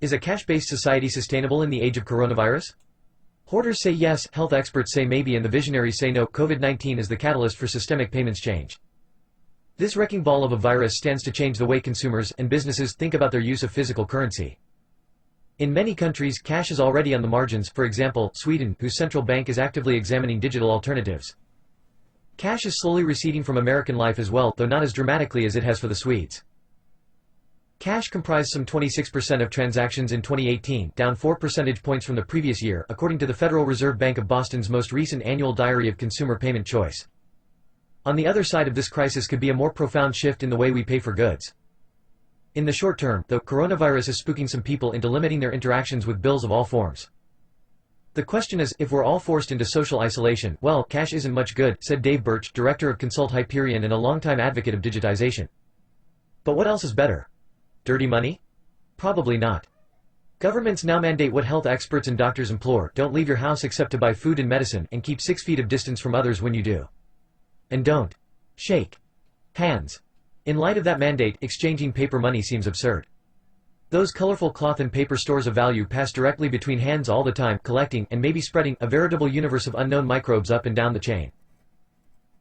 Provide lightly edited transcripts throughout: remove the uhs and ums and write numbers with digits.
Is a cash-based society sustainable in the age of coronavirus? Hoarders say yes, health experts say maybe, and the visionaries say no. COVID-19 is the catalyst for systemic payments change. This wrecking ball of a virus stands to change the way consumers and businesses think about their use of physical currency. In many countries, cash is already on the margins, for example, Sweden, whose central bank is actively examining digital alternatives. Cash is slowly receding from American life as well, though not as dramatically as it has for the Swedes. Cash comprised some 26% of transactions in 2018, down 4 percentage points from the previous year, according to the Federal Reserve Bank of Boston's most recent annual diary of consumer payment choice. On the other side of this crisis could be a more profound shift in the way we pay for goods. In the short term, though, coronavirus is spooking some people into limiting their interactions with bills of all forms. The question is, if we're all forced into social isolation, well, cash isn't much good, said Dave Birch, director of Consult Hyperion and a longtime advocate of digitization. But what else is better? Dirty money? Probably not. Governments now mandate what health experts and doctors implore: don't leave your house except to buy food and medicine, and keep 6 feet of distance from others when you do. And don't shake hands. In light of that mandate, exchanging paper money seems absurd. Those colorful cloth and paper stores of value pass directly between hands all the time, collecting, and maybe spreading, a veritable universe of unknown microbes up and down the chain.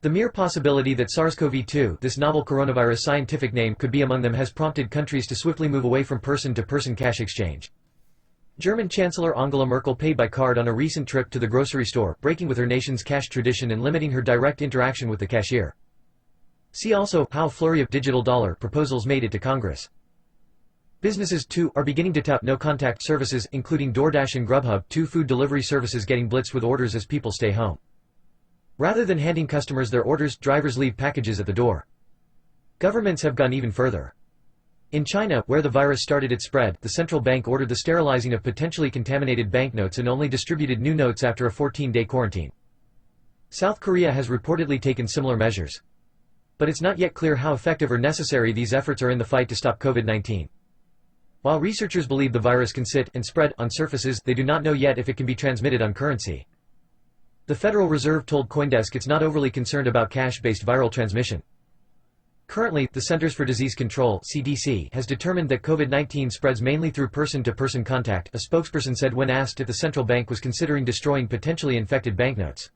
The mere possibility that SARS-CoV-2, this novel coronavirus scientific name, could be among them has prompted countries to swiftly move away from person-to-person cash exchange. German Chancellor Angela Merkel paid by card on a recent trip to the grocery store, breaking with her nation's cash tradition and limiting her direct interaction with the cashier. See also, how a flurry of digital dollar proposals made it to Congress. Businesses, too, are beginning to tout no-contact services, including DoorDash and Grubhub, 2 food delivery services getting blitzed with orders as people stay home. Rather than handing customers their orders, drivers leave packages at the door. Governments have gone even further. In China, where the virus started its spread, the central bank ordered the sterilizing of potentially contaminated banknotes and only distributed new notes after a 14-day quarantine. South Korea has reportedly taken similar measures. But it's not yet clear how effective or necessary these efforts are in the fight to stop COVID-19. While researchers believe the virus can sit and spread on surfaces, they do not know yet if it can be transmitted on currency. The Federal Reserve told CoinDesk it's not overly concerned about cash-based viral transmission. Currently, the Centers for Disease Control (CDC) has determined that COVID-19 spreads mainly through person-to-person contact, a spokesperson said when asked if the central bank was considering destroying potentially infected banknotes.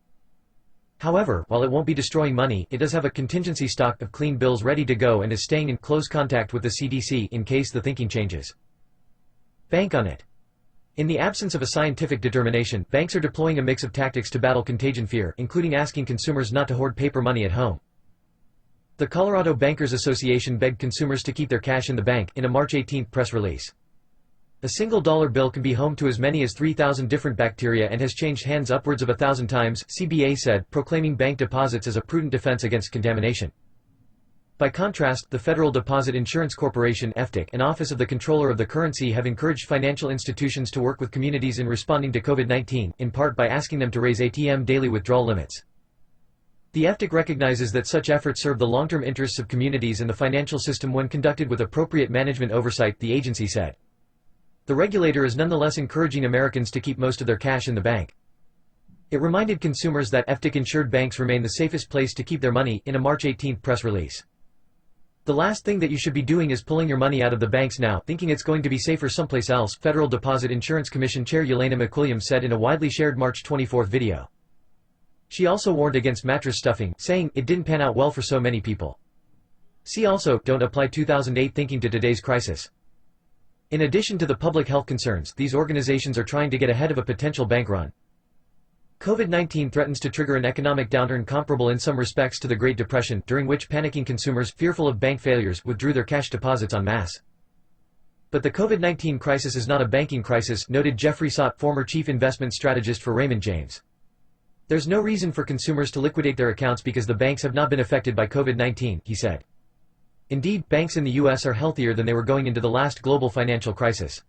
However, while it won't be destroying money, it does have a contingency stock of clean bills ready to go and is staying in close contact with the CDC in case the thinking changes. Bank on it. In the absence of a scientific determination, banks are deploying a mix of tactics to battle contagion fear, including asking consumers not to hoard paper money at home. The Colorado Bankers Association begged consumers to keep their cash in the bank, in a March 18 press release. A single dollar bill can be home to as many as 3,000 different bacteria and has changed hands upwards of 1,000 times, CBA said, proclaiming bank deposits as a prudent defense against contamination. By contrast, the Federal Deposit Insurance Corporation (FDIC) and Office of the Comptroller of the Currency have encouraged financial institutions to work with communities in responding to COVID-19, in part by asking them to raise ATM daily withdrawal limits. The FDIC recognizes that such efforts serve the long-term interests of communities and the financial system when conducted with appropriate management oversight, the agency said. The regulator is nonetheless encouraging Americans to keep most of their cash in the bank. It reminded consumers that FDIC-insured banks remain the safest place to keep their money, in a March 18 press release. The last thing that you should be doing is pulling your money out of the banks now, thinking it's going to be safer someplace else, Federal Deposit Insurance Commission Chair Yelena McWilliams said in a widely shared March 24 video. She also warned against mattress stuffing, saying, "It didn't pan out well for so many people." See also, don't apply 2008 thinking to today's crisis. In addition to the public health concerns, these organizations are trying to get ahead of a potential bank run. COVID-19 threatens to trigger an economic downturn comparable in some respects to the Great Depression, during which panicking consumers, fearful of bank failures, withdrew their cash deposits en masse. But the COVID-19 crisis is not a banking crisis, noted Jeffrey Sott, former chief investment strategist for Raymond James. There's no reason for consumers to liquidate their accounts because the banks have not been affected by COVID-19, he said. Indeed, banks in the U.S. are healthier than they were going into the last global financial crisis.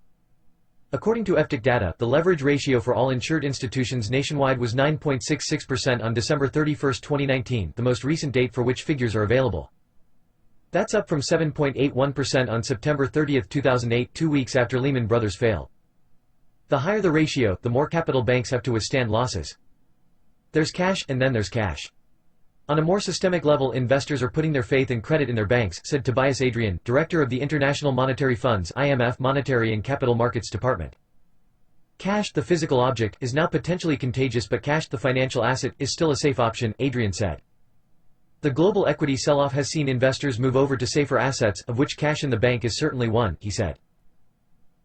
According to FDIC data, the leverage ratio for all insured institutions nationwide was 9.66% on December 31, 2019, the most recent date for which figures are available. That's up from 7.81% on September 30, 2008, 2 weeks after Lehman Brothers failed. The higher the ratio, the more capital banks have to withstand losses. There's cash, and then there's cash. On a more systemic level, investors are putting their faith and credit in their banks, said Tobias Adrian, director of the International Monetary Fund's IMF Monetary and Capital Markets Department. Cash, the physical object, is now potentially contagious, but cash, the financial asset, is still a safe option, Adrian said. The global equity sell-off has seen investors move over to safer assets, of which cash in the bank is certainly one, he said.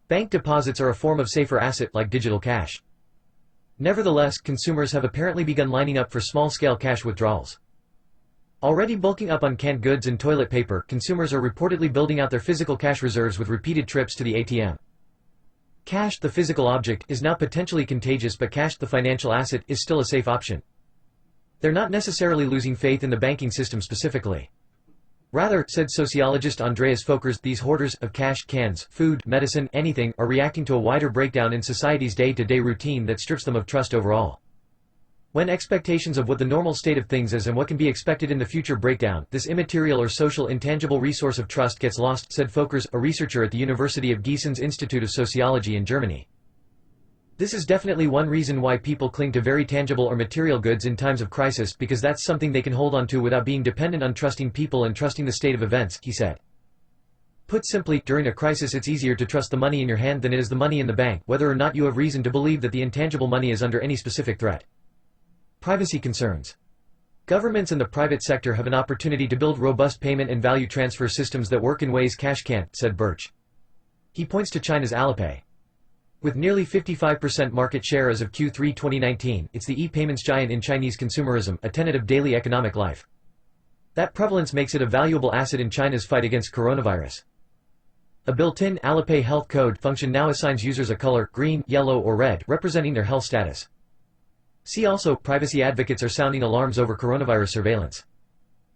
Bank deposits are a form of safer asset like digital cash. Nevertheless, consumers have apparently begun lining up for small-scale cash withdrawals. Already bulking up on canned goods and toilet paper, consumers are reportedly building out their physical cash reserves with repeated trips to the ATM. Cash, the physical object, is now potentially contagious, but cash, the financial asset, is still a safe option. They're not necessarily losing faith in the banking system specifically. Rather, said sociologist Andreas Folkers, these hoarders of cash, cans, food, medicine, anything, are reacting to a wider breakdown in society's day-to-day routine that strips them of trust overall. When expectations of what the normal state of things is and what can be expected in the future break down, this immaterial or social intangible resource of trust gets lost, said Folkers, a researcher at the University of Gießen's Institute of Sociology in Germany. This is definitely one reason why people cling to very tangible or material goods in times of crisis, because that's something they can hold on to without being dependent on trusting people and trusting the state of events, he said. Put simply, during a crisis it's easier to trust the money in your hand than it is the money in the bank, whether or not you have reason to believe that the intangible money is under any specific threat. Privacy concerns. Governments and the private sector have an opportunity to build robust payment and value transfer systems that work in ways cash can't, said Birch. He points to China's Alipay. With nearly 55% market share as of Q3 2019, it's the e-payments giant in Chinese consumerism, a tenet of daily economic life. That prevalence makes it a valuable asset in China's fight against coronavirus. A built-in Alipay health code function now assigns users a color, green, yellow or red, representing their health status. See also, privacy advocates are sounding alarms over coronavirus surveillance.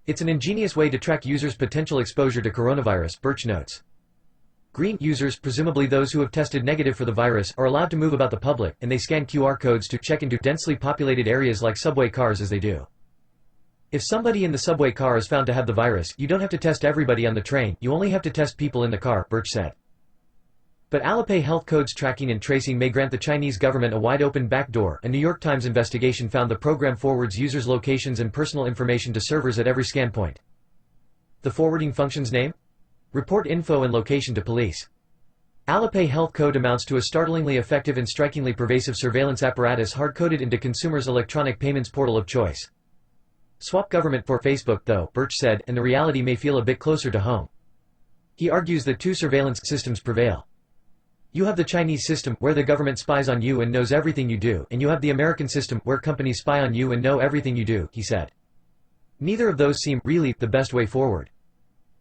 It's an ingenious way to track users' potential exposure to coronavirus, Birch notes. Green users, presumably those who have tested negative for the virus, are allowed to move about the public, and they scan QR codes to check into densely populated areas like subway cars as they do. If somebody in the subway car is found to have the virus, you don't have to test everybody on the train, you only have to test people in the car, Birch said. But Alipay health codes tracking and tracing may grant the Chinese government a wide-open backdoor. A New York Times investigation found the program forwards users' locations and personal information to servers at every scan point. The forwarding function's name? Report info and location to police. Alipay health code amounts to a startlingly effective and strikingly pervasive surveillance apparatus hard-coded into consumers' electronic payments portal of choice. Swap government for Facebook though, Birch said, and the reality may feel a bit closer to home. He argues that two surveillance systems prevail. You have the Chinese system, where the government spies on you and knows everything you do, and you have the American system, where companies spy on you and know everything you do, he said. Neither of those seem, really, the best way forward.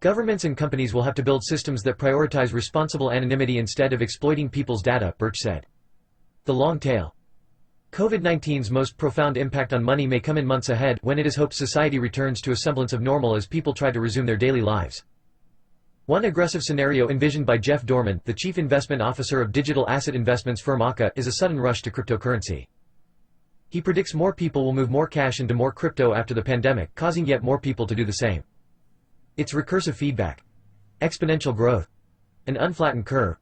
Governments and companies will have to build systems that prioritize responsible anonymity instead of exploiting people's data, Birch said. The long tail. COVID-19's most profound impact on money may come in months ahead, when it is hoped society returns to a semblance of normal as people try to resume their daily lives. One aggressive scenario envisioned by Jeff Dorman, the chief investment officer of digital asset investments firm Akka, is a sudden rush to cryptocurrency. He predicts more people will move more cash into more crypto after the pandemic, causing yet more people to do the same. It's recursive feedback. Exponential growth. An unflattened curve.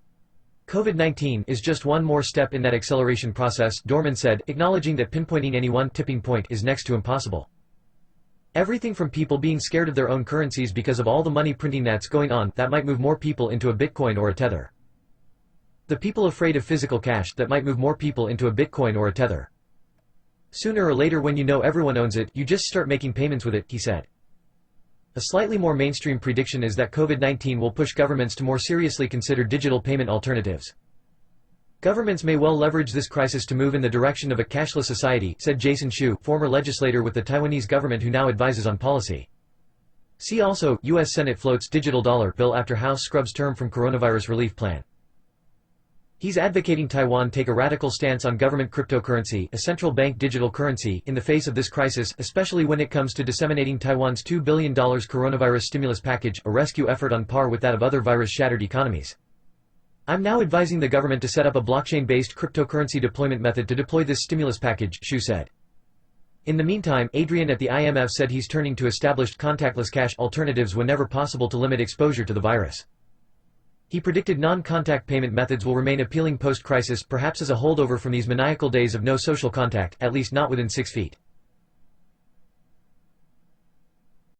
COVID-19 is just one more step in that acceleration process, Dorman said, acknowledging that pinpointing any one tipping point is next to impossible. Everything from people being scared of their own currencies because of all the money printing that's going on, that might move more people into a Bitcoin or a Tether. The people afraid of physical cash, that might move more people into a Bitcoin or a Tether. Sooner or later, when you know everyone owns it, you just start making payments with it, he said. A slightly more mainstream prediction is that COVID-19 will push governments to more seriously consider digital payment alternatives. Governments may well leverage this crisis to move in the direction of a cashless society, said Jason Shu, former legislator with the Taiwanese government who now advises on policy. See also, U.S. Senate floats digital dollar bill after House scrubs term from coronavirus relief plan. He's advocating Taiwan take a radical stance on government cryptocurrency, a central bank digital currency, in the face of this crisis, especially when it comes to disseminating Taiwan's $2 billion coronavirus stimulus package, a rescue effort on par with that of other virus-shattered economies. I'm now advising the government to set up a blockchain-based cryptocurrency deployment method to deploy this stimulus package, Shu said. In the meantime, Adrian at the IMF said he's turning to established contactless cash alternatives whenever possible to limit exposure to the virus. He predicted non-contact payment methods will remain appealing post-crisis, perhaps as a holdover from these maniacal days of no social contact, at least not within 6 feet.